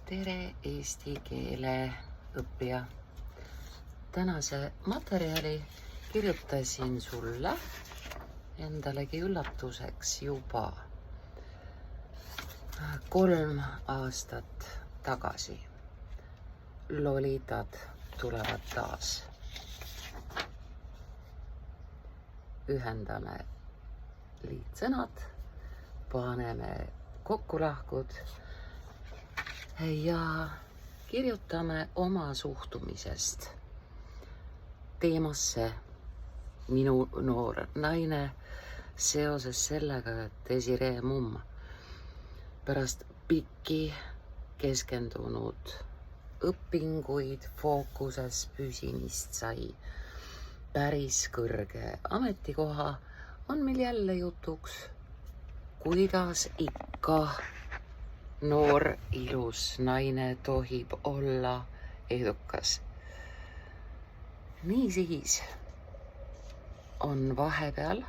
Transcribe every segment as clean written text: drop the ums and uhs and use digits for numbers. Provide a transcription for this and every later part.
Tere eesti keele õppija. Tänase materjali kirjutasin sulle endalegi üllatuseks juba 3 aastat tagasi. Lolitad tulevad taas. Ühendame liitsõnad, paneme kokkulahkud ja kirjutame oma suhtumisest teemasse minu noor naine seoses sellega, et Desiree mumm pärast pikki keskendunud õpinguid fookuses püsimist sai päris kõrge ametikoha, on meil jälle jutuks, kuidas ikka noor ilus naine tohib olla edukas. Niisiis on vahepeal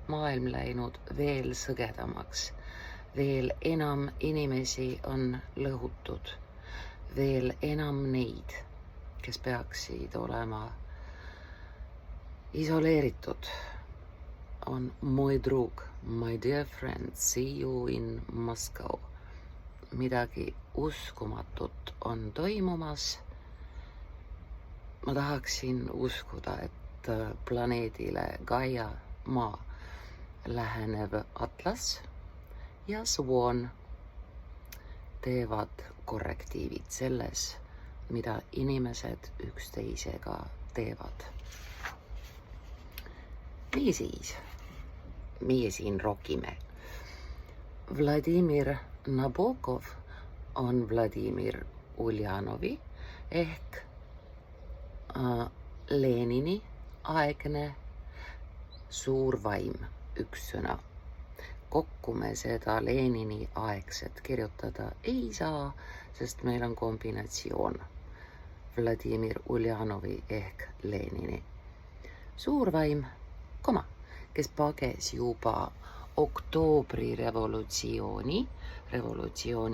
maailm läinud veel sõgedamaks, veel enam inimesi on lõhutud, veel enam neid, kes peaksid olema isoleeritud. On moj drug, my dear friend, see you in Moscow. Midagi uskumatut on toimumas. Ma tahaksin uskuda, et planeedile Gaia maa lähenev Atlas ja Swan teevad korrektiivid selles, mida inimesed üksteisega teevad. Niisiis, meie siin rokime. Vladimir Nabokov on Vladimir Uljanovi ehk Lenini aegne suur vaim, üks sõna. Kokku me seda Lenini aegset kirjutada ei saa, sest meil on kombinatsioon Vladimir Uljanovi ehk Lenini suur vaim, kes pages juba oktoobri revolutsiooni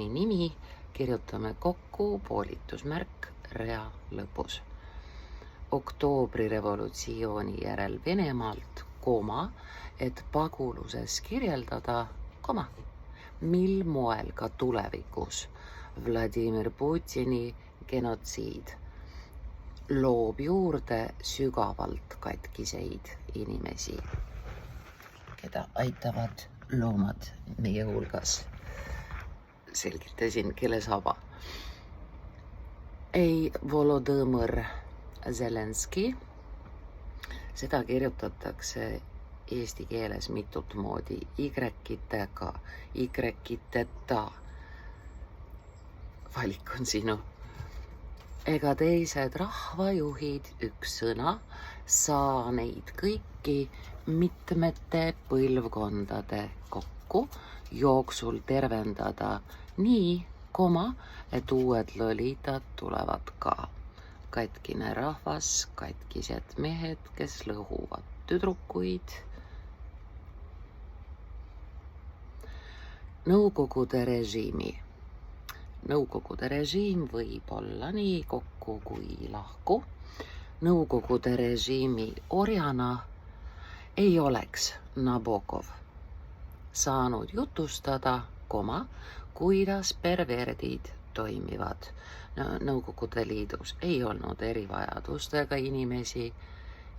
nimi kirjutame kokku poolitusmärk rea lõpus. Oktoobri revolutsiooni järel Venemaalt, et paguluses kirjeldada, mil moel ka tulevikus Vladimir Putini genotsiid loob juurde sügavalt katkiseid inimesi, keda aitavad loomad meie hulgas. Selgitasin keelesaba. Ei Volodõmõr Zelenski. Seda kirjutatakse eesti keeles mitut moodi. Y-itega, Y-iteta. Valik on sinu. Ega teised rahvajuhid, üks sõna, saa neid kõiki mitmete põlvkondade kokku jooksul tervendada nii, et uued lolitad tulevad ka. Katkine rahvas, katkised mehed, kes lõhuvad tüdrukuid. Nõukogude režiim võib olla nii kokku kui lahku. Nõukogude režiimi orjana ei oleks Nabokov saanud jutustada, kuidas perverdid toimivad. Nõukogude Liidus ei olnud erivajadustega inimesi,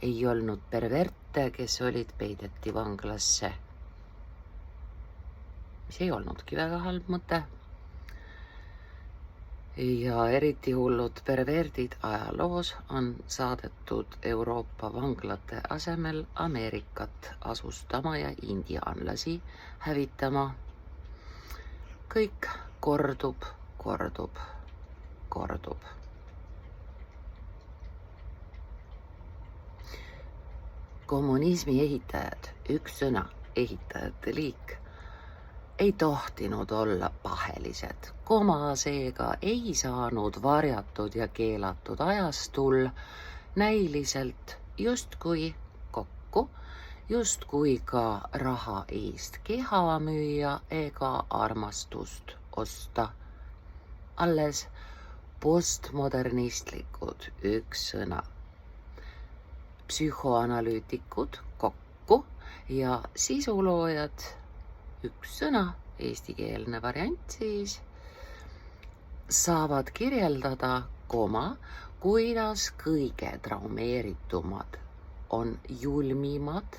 ei olnud perverte, kes olid peideti vanglasse, mis ei olnudki väga halb mõte. Ja eriti hullud perverdid ajaloos on saadetud Euroopa vanglate asemel Ameerikat asustama ja indiaanlasi hävitama. Kõik kordub. Kommunismi ehitajad, üks sõna, ehitajate liik, ei tohtinud olla pahelised, seega ei saanud varjatud ja keelatud ajastul näiliselt justkui kokku, justkui ka raha eest keha müüa ega armastust osta. alles postmodernistlikud, üks sõna. Psühhoanalüütikud kokku ja sisuloojad, üks sõna, eestikeelne variant siis, saavad kirjeldada, kuidas kõige traumeeritumad on julmimad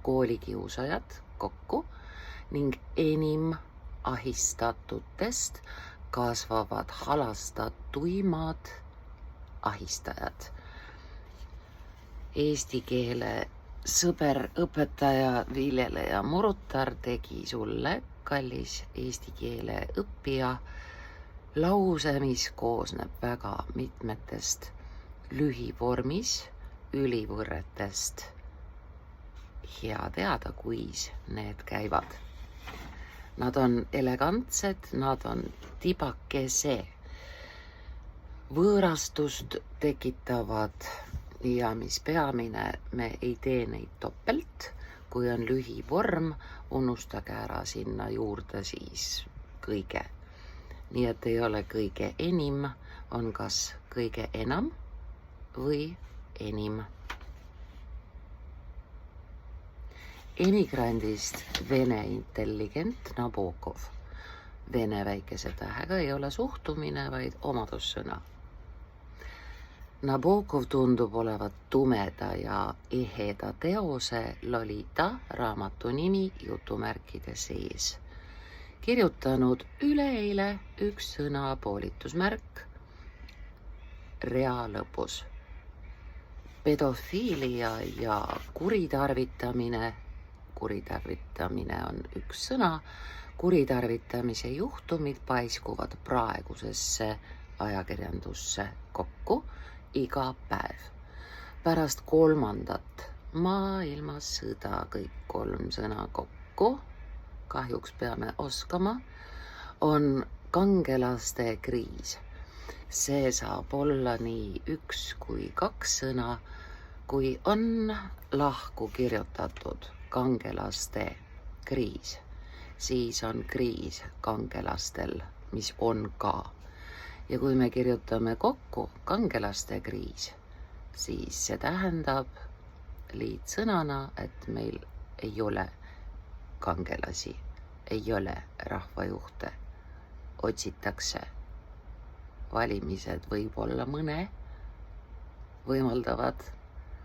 koolikiusajad kokku ning enim ahistatutest kasvavad halastatuimad ahistajad. Eesti keele sõber, õpetaja, viljeleja Murutar tegi sulle, kallis eesti keele õppija, lause, mis koosneb väga mitmetest lühivormis ülivõrretest. Hea teada, kuis need käivad. Nad on elegantsed, nad on tibakese võõrastust tekitavad ja mis peamine, me ei tee neid topelt. Kui on lühivorm, unustage ära sinna juurde siis kõige. Nii et ei ole kõige enim, on kas kõige enam või enim. Emigrandist vene intelligent Nabokov. Vene väikese tähega ei ole suhtumine, vaid omadussõna. Nabokov tundub olevat tumeda ja eheda teose Lolita raamatu nimi jutumärkide sees. Kirjutanud üleeile üks sõna poolitusmärk rea lõpus. Pedofiilia ja kuritarvitamine on üks sõna, kuritarvitamise juhtumid paiskuvad praegusesse ajakirjandusse kokku iga päev. Pärast 3. maailmasõda kõik 3 sõna kokku, kahjuks peame oskama, on kangelaste kriis. See saab olla nii 1 kui 2 sõna, kui on lahku kirjutatud kangelaste kriis, siis on kriis kangelastel, mis on ka. Ja kui me kirjutame kokku kangelaste kriis, siis see tähendab liitsõnana, et meil ei ole kangelasi, ei ole rahvajuhte, otsitakse. Valimised võib-olla mõne võimaldavad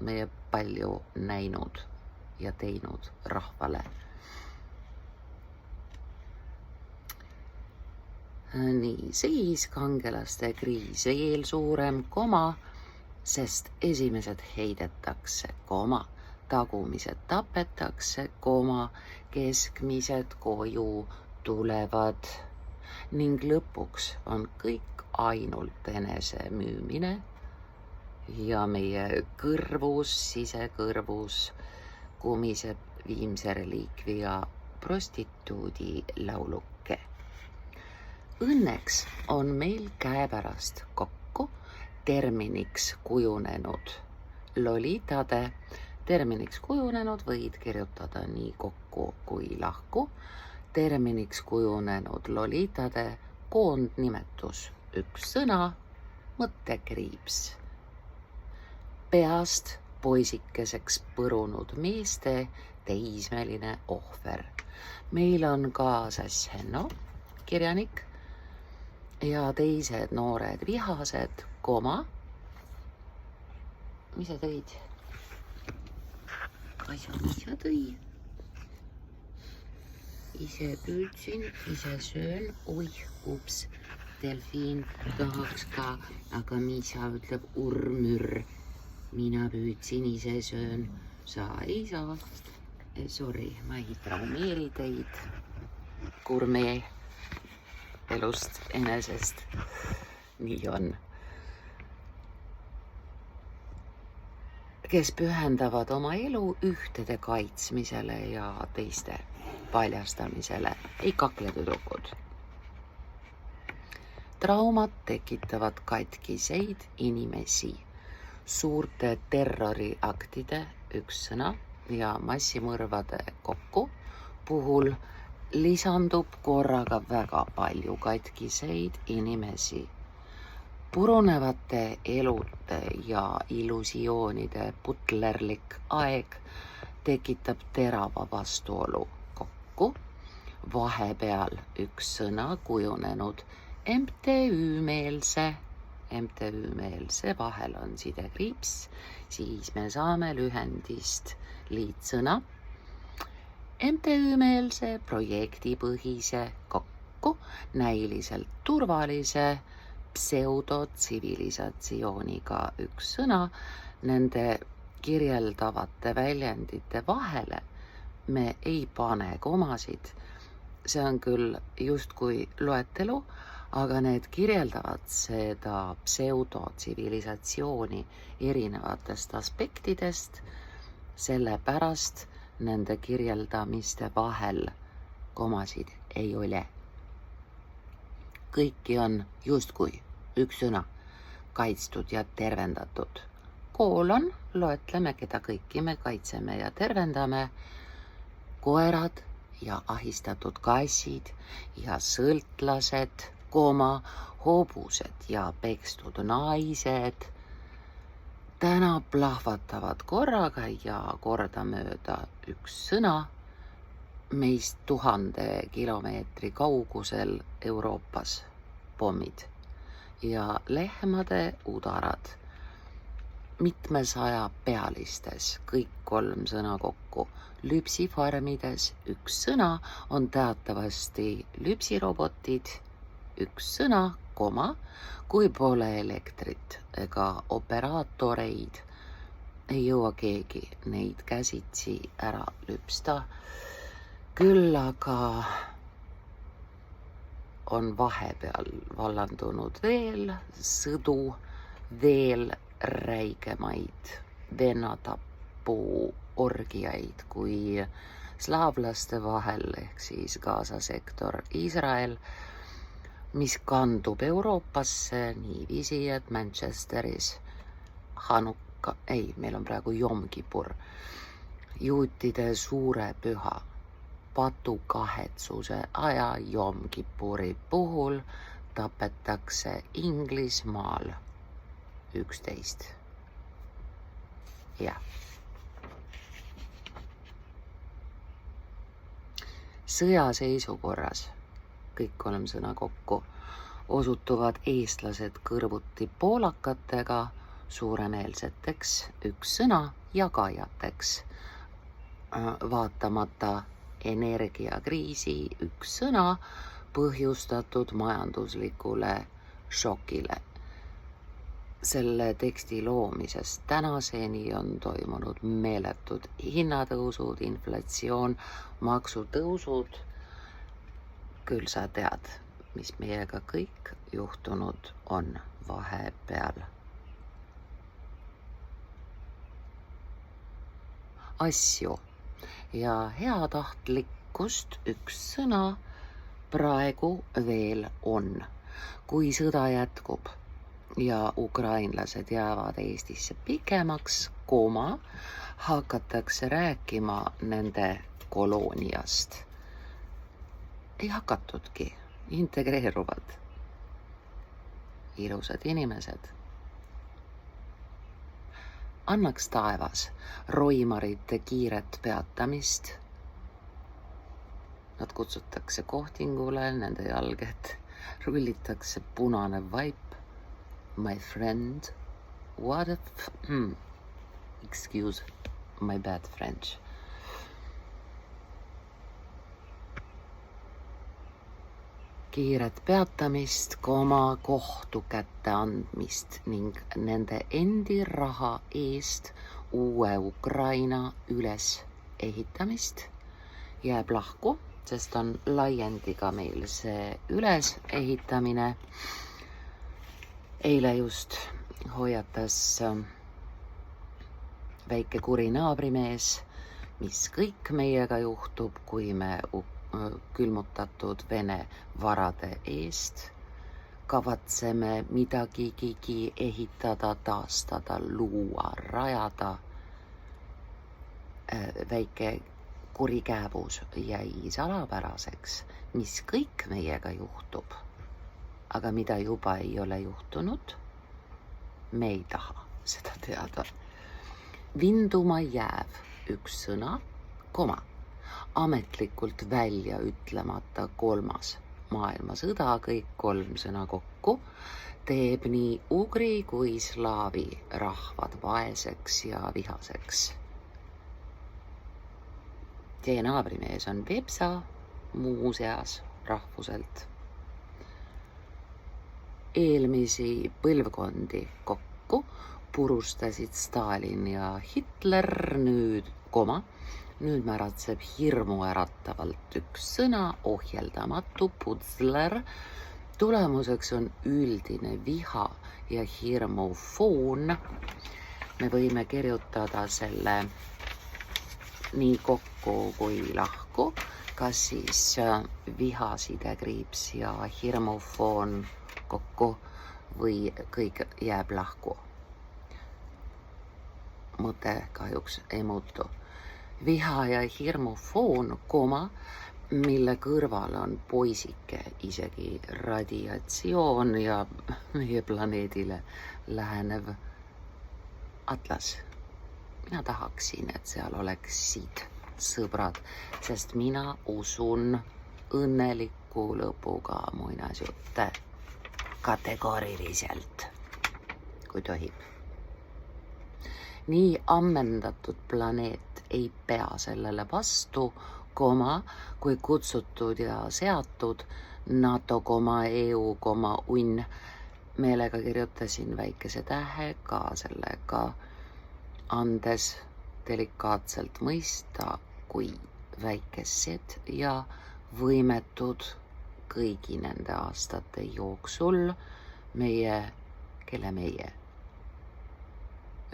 meie palju näinud ja teinud rahvale. Nii, siis kangelaste kriis veel suurem, sest esimesed heidetakse, tagumised tapetakse, keskmised koju tulevad ning lõpuks on kõik ainult enese müümine ja meie kõrvus, sisekõrvus kumiseb viimse reliikvia prostituudi lauluke. Õnneks on meil käepärast kokku terminiks kujunenud lolitade. Terminiks kujunenud võid kirjutada nii kokku kui lahku. Terminiks kujunenud lolitade koondnimetus, üks sõna, mõttekriips. Peast poisikeseks põrunud meeste teismeline ohver. Meil on ka Sass Henno, kirjanik, ja teised noored vihased, mis sa tõid? Mis sa tõi? Ise püüdsin, ise söön, ups, delfiin tahaks ka, aga Miisa ütleb urmür. Mina püüdsin, ise söön, sa ei saa. Sorry, ma ei traumeeri teid gurmee elust enesest. Nii on. Kes pühendavad oma elu ühtede kaitsmisele ja teiste paljastamisele, ei kakle tüdrukud. Traumad tekitavad katkiseid inimesi. Suurte terroriaktide, üks sõna, ja massimõrvade kokku puhul lisandub korraga väga palju katkiseid inimesi. Purunevate elude ja illusioonide putlerlik aeg tekitab terava vastuolu kokku. Vahepeal üks sõna kujunenud MTÜ-meelse vahel on sidekriips, siis me saame lühendist liitsõna MTÜ-meelse projektipõhise kokku näiliselt turvalise pseudotsivilisatsiooniga üks sõna nende kirjeldavate väljendite vahele. Me ei pane komasid. See on küll justkui loetelu, aga need kirjeldavad seda pseudotsivilisatsiooni erinevatest aspektidest, sellepärast nende kirjeldamiste vahel komasid ei ole. Kõiki on justkui üks sõna, kaitstud ja tervendatud. Koolon, loetleme, keda kõiki me kaitseme ja tervendame. Koerad ja ahistatud kassid ja sõltlased, hobused ja pekstud naised. Täna plahvatavad korraga ja kordamööda üks sõna meist 1000 kilomeetri kaugusel Euroopas pommid ja lehmade udarad. Mitmesaja pealistes, kõik 3 sõna kokku. Lüpsifarmides üks sõna on teatavasti lüpsirobotid, üks sõna, kui pole elektrit ega operaatoreid, ei jõua keegi neid käsitsi ära lüpsta. Küll aga on vahepeal vallandunud veel sõdu, veel räigemaid vennatapu orgiaid kui slaavlaste vahel ehk siis Gaza sektor Iisrael, mis kandub Euroopasse niiviisi, et Manchesteris meil on praegu Jom Kippur, juutide suure püha patukahetsuse aja Jom Kippuri puhul tapetakse Inglismaal 11. Jah. Sõjaseisukorras, kõik 3 sõna kokku, osutuvad eestlased kõrvuti poolakatega suuremeelseteks üks sõna jagajateks. Vaatamata energiakriisi üks sõna põhjustatud majanduslikule šokile. Selle teksti loomisest tänaseni on toimunud meeletud hinnatõusud, inflatsioon, maksutõusud. Küll sa tead, mis meiega kõik juhtunud on vahepeal. Asju ja heatahtlikkust üks sõna praegu veel on. Kui sõda jätkub ja ukrainlased jäävad Eestisse pikemaks, hakatakse rääkima nende kolooniast. Ei hakatudki, integreeruvad ilusad inimesed. Annaks taevas roimarite kiiret peatamist. Nad kutsutakse kohtingule, nende jalged rullitakse punane vaip. My friend, what if... Excuse my bad French. Kiiret peatamist, kohtu kätte andmist ning nende endi raha eest uue Ukraina üles ehitamist jääb lahku, sest on laiendiga meil see ülesehitamine. Eile just hoiatas väike kuri naabrimees, mis kõik meiega juhtub, kui me külmutatud Vene varade eest kavatseme midagigi ehitada, taastada, luua, rajada. Väike kurikääbus jäi salapäraseks, mis kõik meiega juhtub, aga mida juba ei ole juhtunud, me ei taha seda teada. Vinduma jääv üks sõna, koma, ametlikult välja ütlemata 3. maailmasõda, kõik 3 sõna kokku, teeb nii ugri kui slaavi rahvad vaeseks ja vihaseks. Teie naabrimees on Vepsa, muuseas rahvuselt. Eelmisi põlvkondi kokku purustasid Stalin ja Hitler, nüüd märatseb hirmuäratavalt üks sõna, ohjeldamatu pudsler. Tulemuseks on üldine viha ja hirmu foon. Me võime kirjutada selle nii kokku kui lahku, kas siis viha sidekriips ja hirmufoon kokku või kõik jääb lahku. Mõte kahjuks ei muutu. Viha ja hirmufoon, koma, mille kõrval on poisike, isegi radiatsioon ja meie planeedile lähenev atlas. Mina tahaksin, et seal oleksid sõbrad, sest mina usun õnneliku lõpuga muinasjutte kategooriliselt, kui tohib. Nii ammendatud planeet ei pea sellele vastu, koma, kui kutsutud ja seatud NATO, EU, unn. Meelega kirjutasin väikese tähe ka sellega, andes delikaatselt mõista, kui väikesed ja võimetud kõigi nende aastate jooksul kelle meie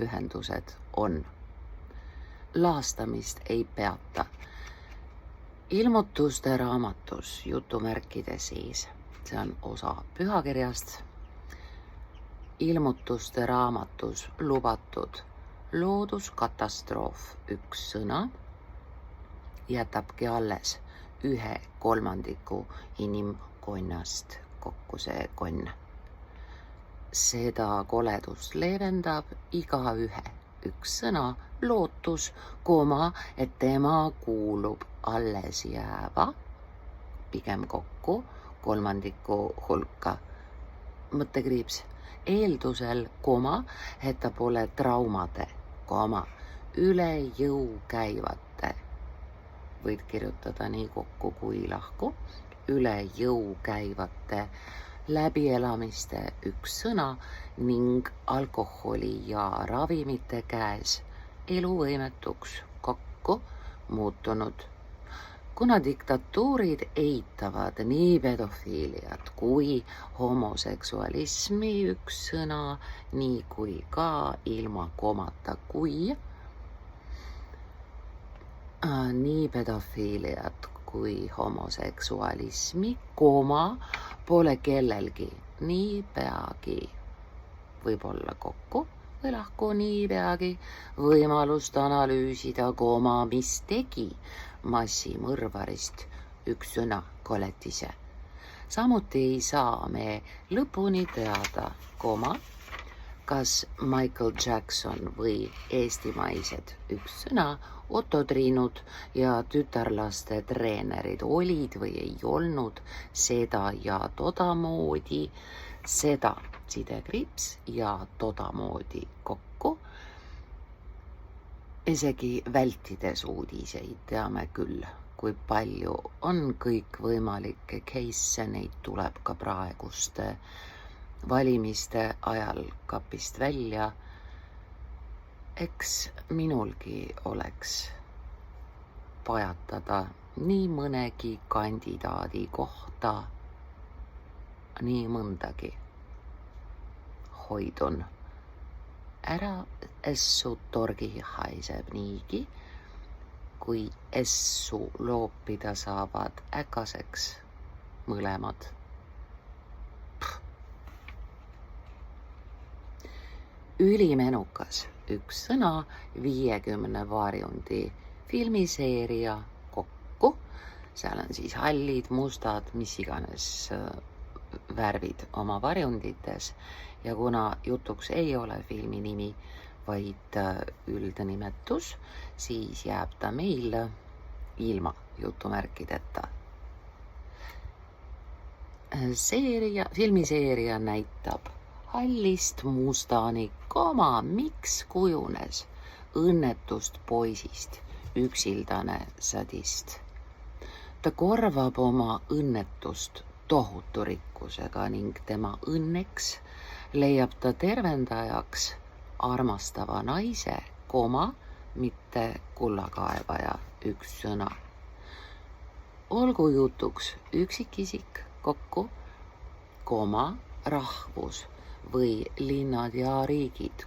ühendused on. Laastamist ei peata. Ilmutuste raamatus jutumärkide sees, see on osa pühakirjast, ilmutuste raamatus lubatud looduskatastroof üks sõna jätabki alles 1/3 inimkonnast kokku see konn. Seda koledust leevendab igaühe üks sõna, lootus, koma, et tema kuulub alles jääva, pigem kokku 1/3 hulka. Mõttekriips, eeldusel, koma, et ta pole traumade, koma, üle jõu käivate. Võid kirjutada nii kokku kui lahku, üle jõu käivate läbielamiste üks sõna ning alkoholi ja ravimite käes eluvõimetuks kokku muutunud. Kuna diktatuurid eitavad nii pedofiiliat kui homoseksualismi üks sõna, nii kui ka ilma komata kui nii pedofiiliat kui homoseksualismi, koma, pole kellelgi nii peagi, võib-olla kokku või lahku nii peagi, võimalust analüüsida, koma, mis tegi massimõrvarist üks sõna, koletise. Samuti ei saa me lõpuni teada, koma, kas Michael Jackson või eestimaised üks sõna, Otto Triinud ja tütarlaste treenerid olid või ei olnud seda ja toda moodi, seda sidekriips ja toda moodi kokku. Isegi vältides uudiseid teame küll, kui palju on kõikvõimalikke case'e, neid tuleb ka praeguste valimiste ajal kapist välja. Eks minulgi oleks pajatada nii mõnegi kandidaadi kohta, nii mõndagi. Hoidun. Ära essu torgi haiseb niigi, kui essu loopida saavad äkaseks mõlemad. Ülimenukas üks sõna 50 varjundi filmiseeria seal on siis hallid, mustad, mis iganes värvid oma varjundites ja kuna jutuks ei ole filmi nimi, vaid üldnimetus, siis jääb ta meil ilma jutumärkideta. Filmiseeria näitab hallist mustani, miks kujunes õnnetust poisist üksildane sadist. Ta korvab oma õnnetust tohutu rikkusega ning tema õnneks leiab ta tervendajaks armastava naise, mitte kullakaevaja, üks sõna. Olgu jutuks üksikisik kokku, rahvus või linnad ja riigid,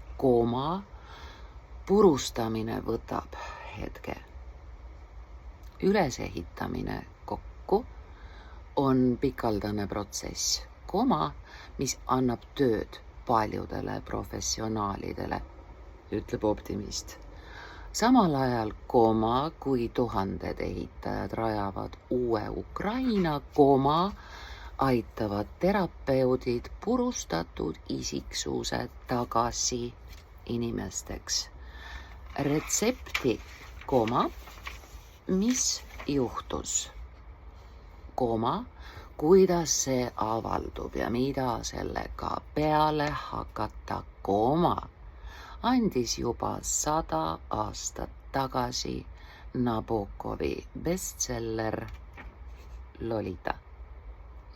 purustamine võtab hetke. Ülesehitamine kokku on pikaldane protsess, mis annab tööd paljudele professionaalidele, ütleb optimist. Samal ajal, kui tuhanded ehitajad rajavad uue Ukraina, aitavad terapeudid purustatud isiksused tagasi inimesteks. Retsepti, mis juhtus, kuidas see avaldub ja mida sellega peale hakata, andis juba 100 aastat tagasi Nabokovi bestseller Lolita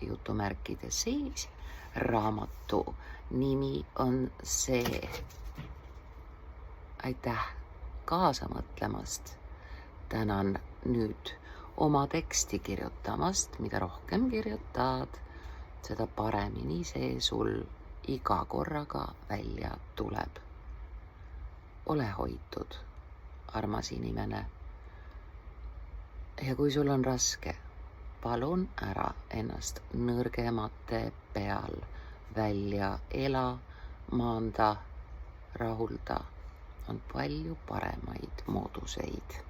jutumärkide sees. Raamatu nimi on see. Aitäh kaasa mõtlemast. Tänan nüüd oma teksti kirjutamast, mida rohkem kirjutad, seda paremini see sul iga korraga välja tuleb. Ole hoitud, armas inimene. Ja kui sul on raske, palun ära ennast nõrgemate peal välja ela, maanda, rahulda. On palju paremaid mooduseid.